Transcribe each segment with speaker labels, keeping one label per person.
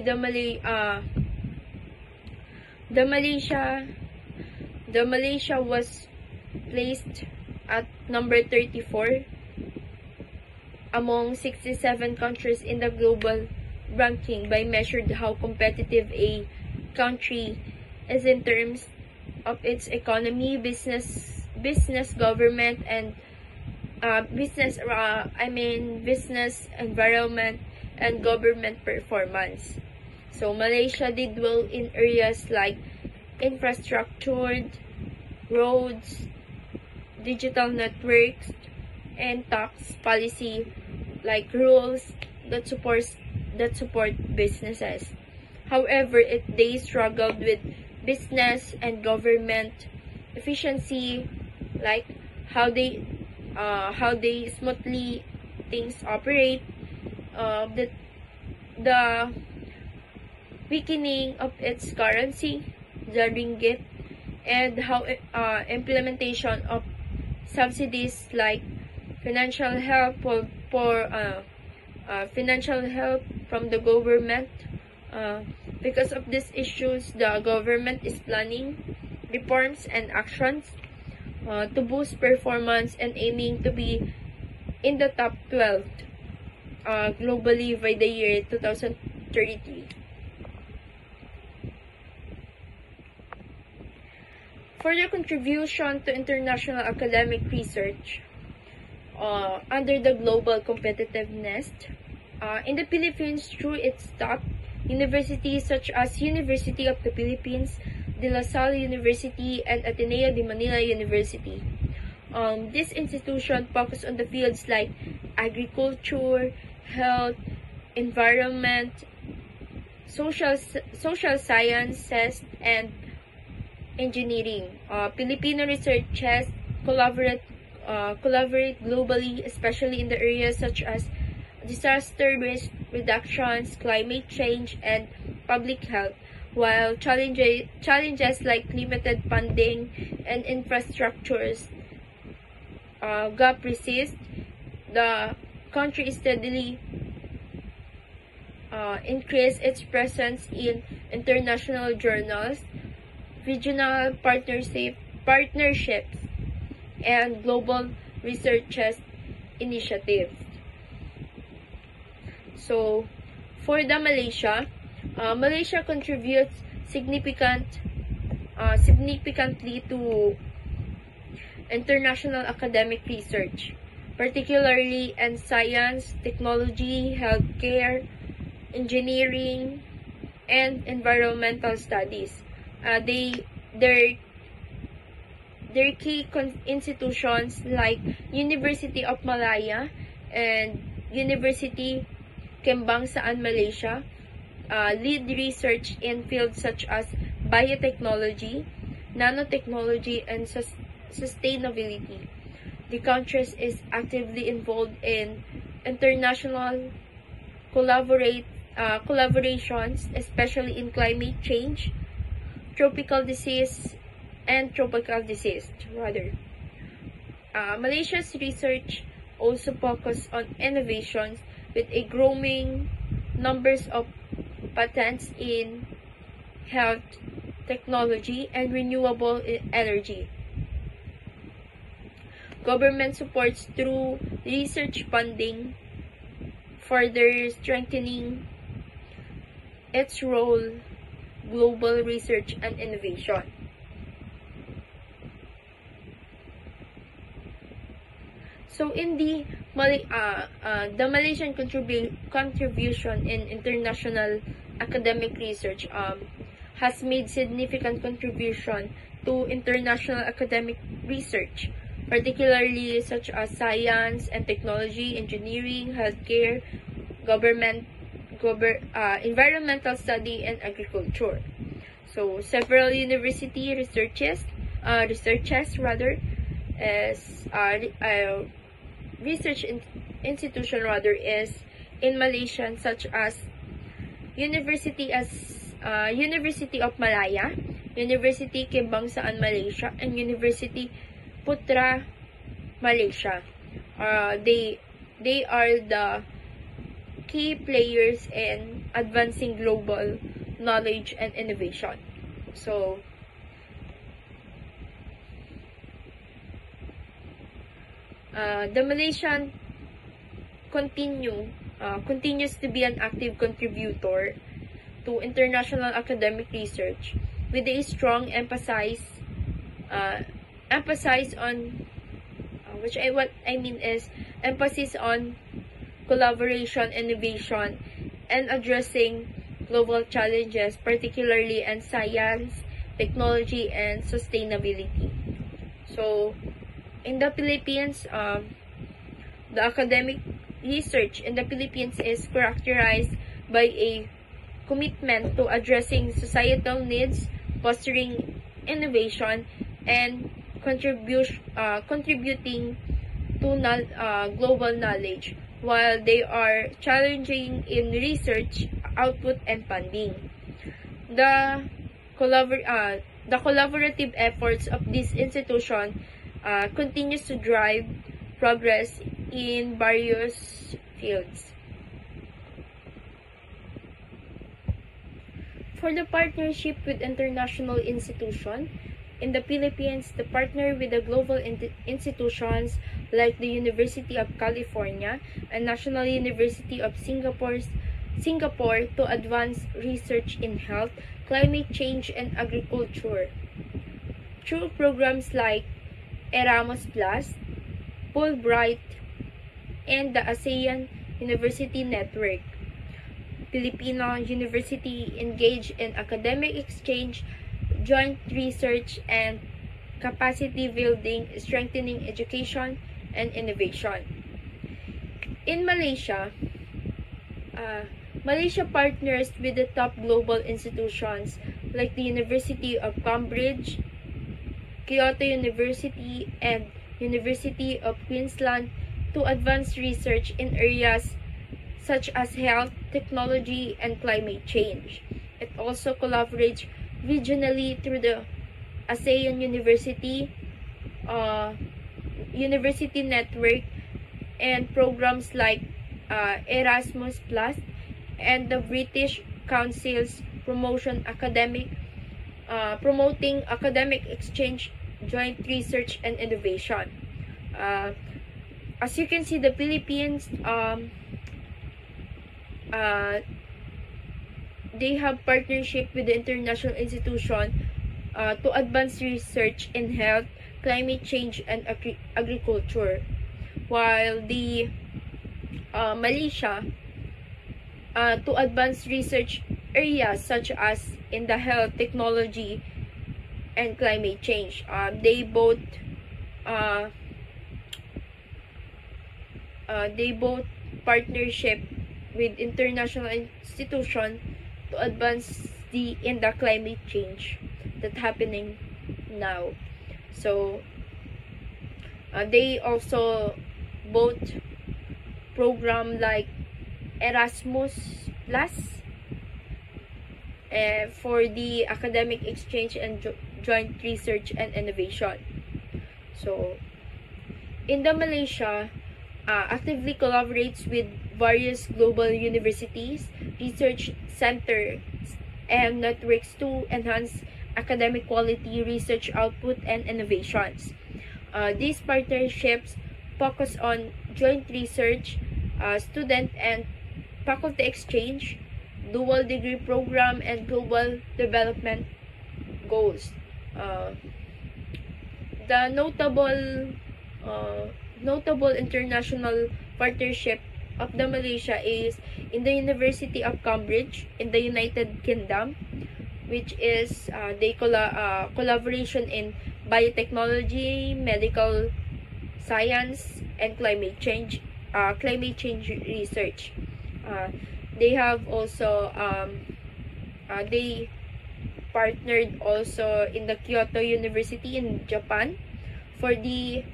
Speaker 1: the Malaysia was placed at number 34 among 67 countries in the global ranking by measured how competitive a country is in terms of its economy, business, government, and business environment and government performance. So Malaysia did well in areas like infrastructure, roads, digital networks, and tax policy like rules that support businesses. However, they struggled with business and government efficiency, like how they smoothly things operate, the weakening of its currency, the ringgit, and how implementation of subsidies like financial help financial help from the government. Because of these issues, the government is planning reforms and actions to boost performance and aiming to be in the top 12 globally by the year 2033. For their contribution to international academic research under the global competitiveness in the Philippines through its top universities such as University of the Philippines, De La Salle University, and Ateneo de Manila University. This institution focus on the fields like agriculture, health, environment, social sciences, and engineering. Filipino researchers collaborate globally, especially in the areas such as disaster risk reductions, climate change, and public health, while challenges like limited funding and infrastructures gap persist. The country steadily increased its presence in international journals, regional partnerships, and global research initiatives. So, for the Malaysia contributes significantly to international academic research, particularly in science, technology, healthcare, engineering, and environmental studies. Their key institutions like University of Malaya and University Kebangsaan Malaysia lead research in fields such as biotechnology, nanotechnology, and sustainability. The country is actively involved in international collaborations, especially in climate change, tropical disease. Malaysia's research also focus on innovations with a growing numbers of patents in health technology and renewable energy. Government supports through research funding, further strengthening its role global research and innovation. So in the Malaysian contribution in international academic research has made significant contribution to international academic research, particularly such as science and technology, engineering, healthcare, environmental study, and agriculture. So several university research institution is in Malaysia, such as University of Malaya, University Kebangsaan Malaysia, and University Putra Malaysia. They are the key players in advancing global knowledge and innovation. So, the Malaysian continues to be an active contributor to international academic research with a strong emphasis on emphasis on collaboration, innovation, and addressing global challenges, particularly in science, technology, and sustainability. So, in the Philippines, the academic research in the Philippines is characterized by a commitment to addressing societal needs, fostering innovation, and contributing to global knowledge, while they are challenging in research output and funding. The collaborative efforts of this institution continues to drive progress in various fields. For the partnership with international institutions, in the Philippines, the partner with the global institutions like the University of California and National University of Singapore to advance research in health, climate change, and agriculture. Through programs like Erasmus Plus, Fulbright, and the ASEAN University Network, Filipino University engage in academic exchange, joint research, and capacity building, strengthening education and innovation. In Malaysia, Malaysia partners with the top global institutions like the University of Cambridge, Kyoto University, and University of Queensland to advance research in areas such as health, technology, and climate change. It also collaborates regionally through the ASEAN University Network and programs like Erasmus Plus and the British Council's promoting academic exchange, joint research, and innovation. As you can see, the Philippines they have partnership with the international institution to advance research in health, climate change, and agriculture, while the Malaysia to advance research areas such as in the health, technology, and climate change. They both partnership with international institutions to advance in the climate change that's happening now. So they also both program like Erasmus Plus for the academic exchange and joint research and innovation. So in the Malaysia, actively collaborates with various global universities, research centers, and networks to enhance academic quality, research output, and innovations. These partnerships focus on joint research, student and faculty exchange, dual degree program, and global development goals. The notable international partnership of the Malaysia is in the University of Cambridge in the United Kingdom, which is collaboration in biotechnology, medical science, and climate change research. They have also they partnered also in the Kyoto University in Japan for the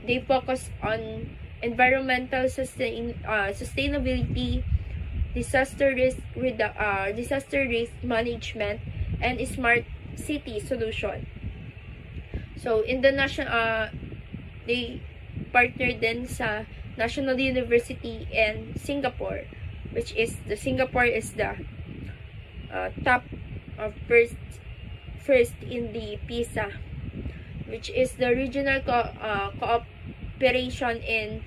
Speaker 1: they focus on environmental sustainability, disaster risk management, and smart city solution. So in the they partnered din sa National University in Singapore which is the Singapore is the top of first in the PISA, which is the regional cooperation in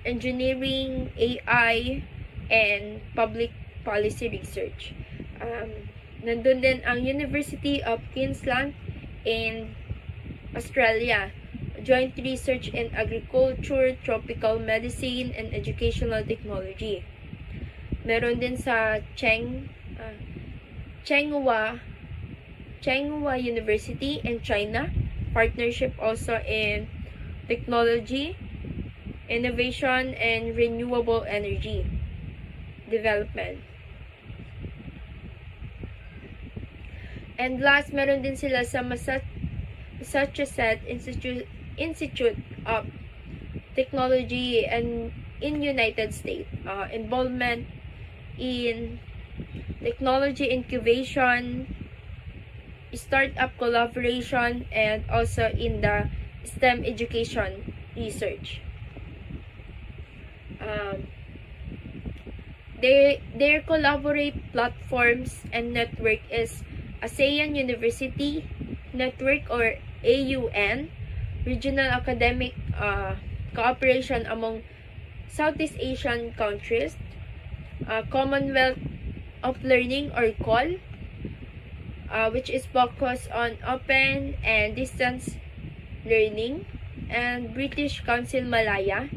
Speaker 1: engineering, AI, and public policy research. Nandun din ang University of Queensland in Australia, joint research in agriculture, tropical medicine, and educational technology. Meron din sa Tsinghua University in China, partnership also in technology, innovation, and renewable energy development. And last, meron din sila sa Massachusetts Institute of Technology and in United States, involvement in technology incubation, startup collaboration, and also in the STEM education research. Their collaborate platforms and network is ASEAN University Network, or AUN, regional academic cooperation among Southeast Asian countries, Commonwealth of Learning, or COL, which is focused on open and distance learning, and British Council Malaysia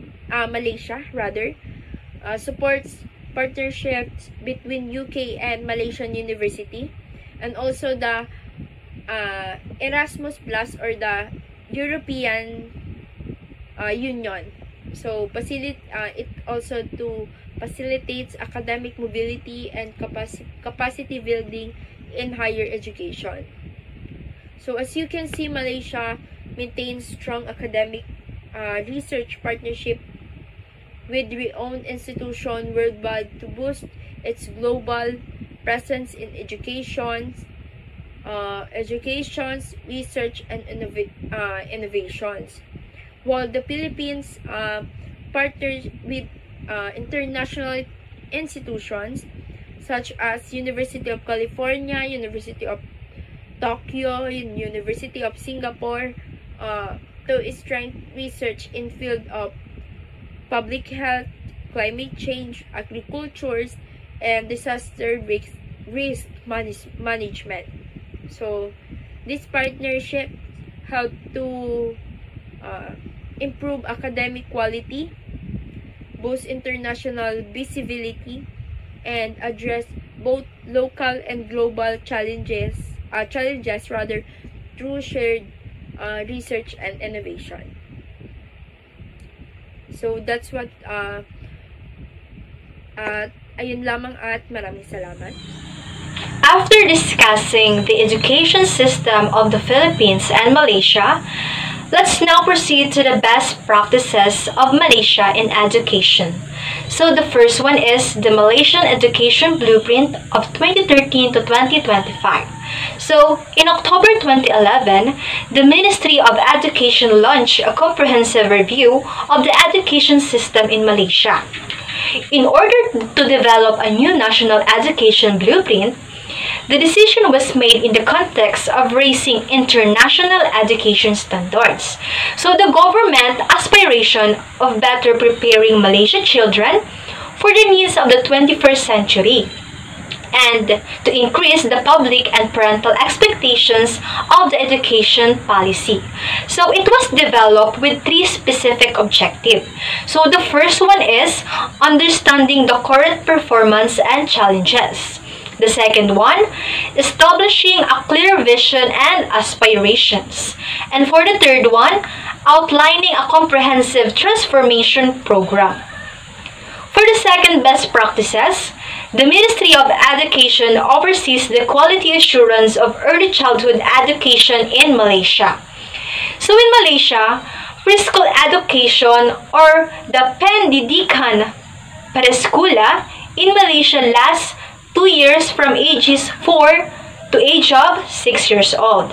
Speaker 1: supports partnerships between UK and Malaysian University, and also the Erasmus Plus, or the European Union. So it also to facilitates academic mobility and capacity building in higher education. So as you can see, Malaysia maintains strong academic research partnership with renowned institutions worldwide to boost its global presence in education, research, and innovations. While the Philippines partners with international institutions such as University of California, University of Tokyo, and University of Singapore to strengthen research in field of public health, climate change, agriculture, and disaster risk management. So this partnership help to improve academic quality, boost international visibility, and address both local and global challenges through shared research and innovation. So that's what ayun lamang at maraming salamat.
Speaker 2: After discussing the education system of the Philippines and Malaysia, let's now proceed to the best practices of Malaysia in education. So the first one is the Malaysian Education Blueprint of 2013 to 2025. So in October 2011, the Ministry of Education launched a comprehensive review of the education system in Malaysia. In order to develop a new national education blueprint, the decision was made in the context of raising international education standards. So the government aspiration of better preparing Malaysian children for the needs of the 21st century, and to increase the public and parental expectations of the education policy. So it was developed with 3 specific objectives. So the first one is understanding the current performance and challenges. The second one, establishing a clear vision and aspirations. And for the third one, outlining a comprehensive transformation program. For the second best practices, the Ministry of Education oversees the quality assurance of early childhood education in Malaysia. So in Malaysia, preschool education, or the Pendidikan Prasekolah in Malaysia lasts 2 years from ages 4 to age of 6 years old.